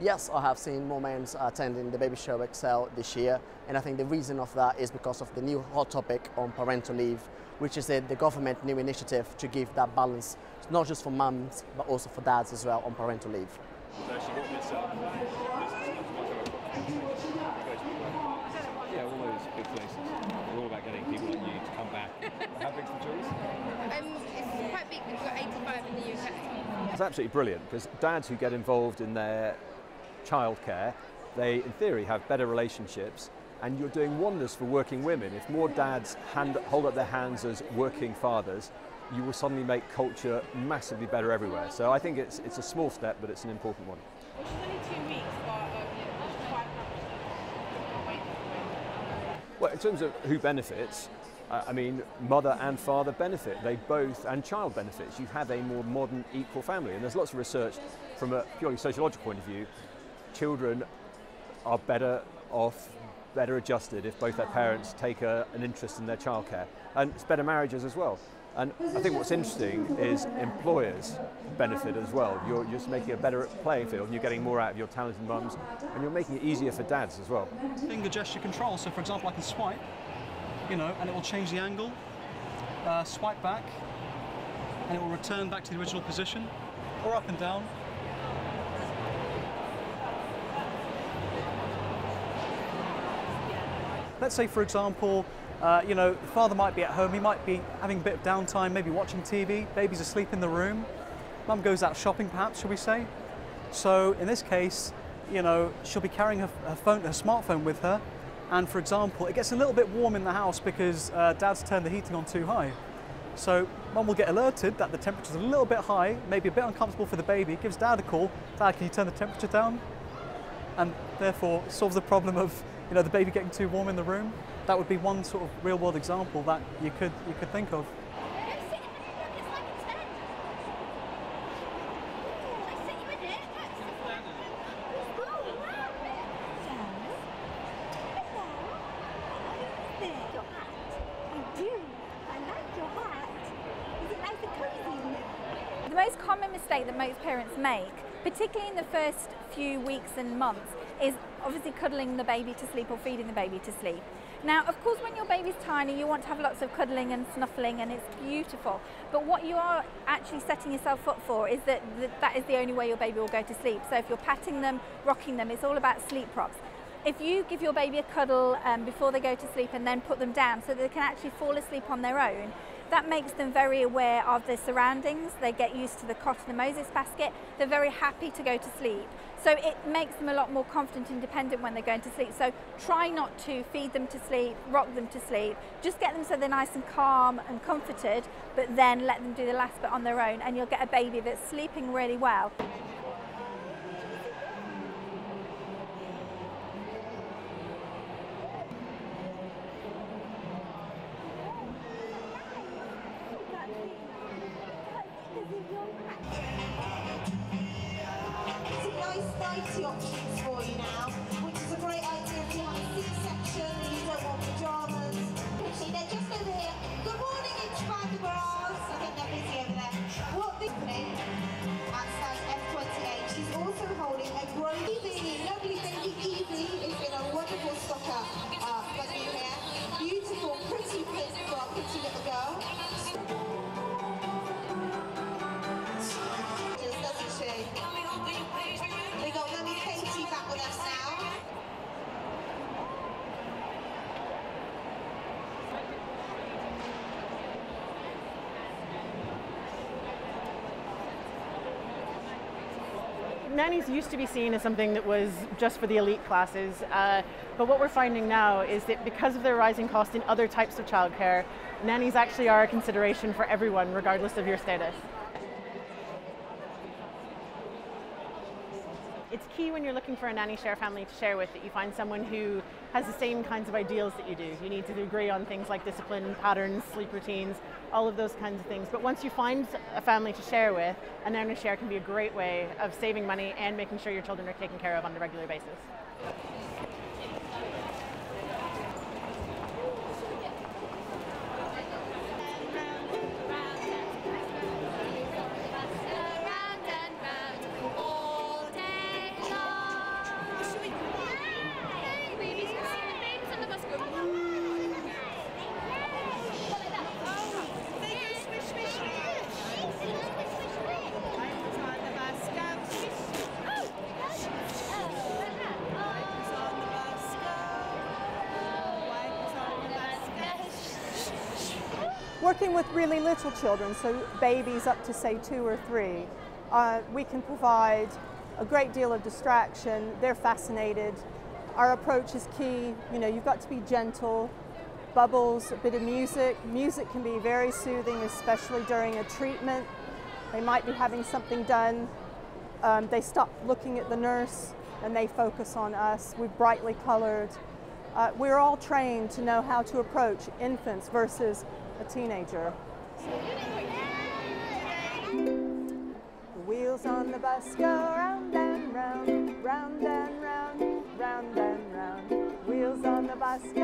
Yes, I have seen more men attending the Baby Show Excel this year, and I think the reason of that is because of the new hot topic on parental leave, which is the government new initiative to give that balance, not just for mums, but also for dads as well on parental leave. Yeah, all those big places. We're all about getting people like you to come back. How big's the juries? It's quite big. We've got 85 in the UK. It's absolutely brilliant because dads who get involved in their childcare, they in theory have better relationships, and you're doing wonders for working women. If more dads hold up their hands as working fathers, you will suddenly make culture massively better everywhere. So I think it's a small step, but it's an important one. Well, she's only 2 weeks, but Well, in terms of who benefits, I mean, mother and father benefit. They both, and child benefits. You have a more modern, equal family. And there's lots of research from a purely sociological point of view. Children are better off, better adjusted if both their parents take an interest in their childcare. And it's better marriages as well. And I think what's interesting is employers benefit as well. You're just making a better playing field, and you're getting more out of your talented mums, and you're making it easier for dads as well. Finger gesture control. So, for example, I can swipe, and it will change the angle. Swipe back, and it will return back to the original position, or up and down. Let's say, for example, the father might be at home, he might be having a bit of downtime, maybe watching TV, baby's asleep in the room, mum goes out shopping perhaps, shall we say. So in this case, she'll be carrying her smartphone with her, and for example, it gets a little bit warm in the house because dad's turned the heating on too high. So mum will get alerted that the temperature's a little bit high, maybe a bit uncomfortable for the baby, gives dad a call, "Dad, can you turn the temperature down?" And therefore solves the problem of the baby getting too warm in the room. That would be one sort of real world example that you could think of. The most common mistake that most parents make, particularly in the first few weeks and months, is obviously cuddling the baby to sleep or feeding the baby to sleep. Now, of course, when your baby's tiny, you want to have lots of cuddling and snuffling, and it's beautiful. But what you are actually setting yourself up for is that is the only way your baby will go to sleep. So if you're patting them, rocking them, it's all about sleep props. If you give your baby a cuddle before they go to sleep and then put them down so that they can actually fall asleep on their own, that makes them very aware of their surroundings. They get used to the cot and the Moses basket. They're very happy to go to sleep. So it makes them a lot more confident and independent when they're going to sleep. So try not to feed them to sleep, rock them to sleep. Just get them so they're nice and calm and comforted, but then let them do the last bit on their own, and you'll get a baby that's sleeping really well. Nice options for you now, which is a great idea if you have a C-section and you don't want pyjamas. See, they're just over here. Good morning, Instagrammers. I think they're busy over there. What this company at size F28, she's also holding a lovely baby Evie is in a wonderful stocker buggy here. Beautiful, pretty fit for our pretty little girl. Doesn't she? We got Mummy Katie back with us now. Nannies used to be seen as something that was just for the elite classes, but what we're finding now is that because of the rising cost in other types of childcare, nannies actually are a consideration for everyone, regardless of your status. It's key when you're looking for a nanny share family to share with that you find someone who has the same kinds of ideals that you do. You need to agree on things like discipline, patterns, sleep routines, all of those kinds of things. But once you find a family to share with, a nanny share can be a great way of saving money and making sure your children are taken care of on a regular basis. Round and round all day long. Working with really little children, so babies up to say 2 or 3, we can provide a great deal of distraction. They're fascinated. Our approach is key. You know, you've got to be gentle. Bubbles, a bit of music. Music can be very soothing, especially during a treatment. They might be having something done. They stop looking at the nurse and they focus on us. We're brightly colored. We're all trained to know how to approach infants versus a teenager. The wheels on the bus go round and round, round and round, round and round. Wheels on the bus go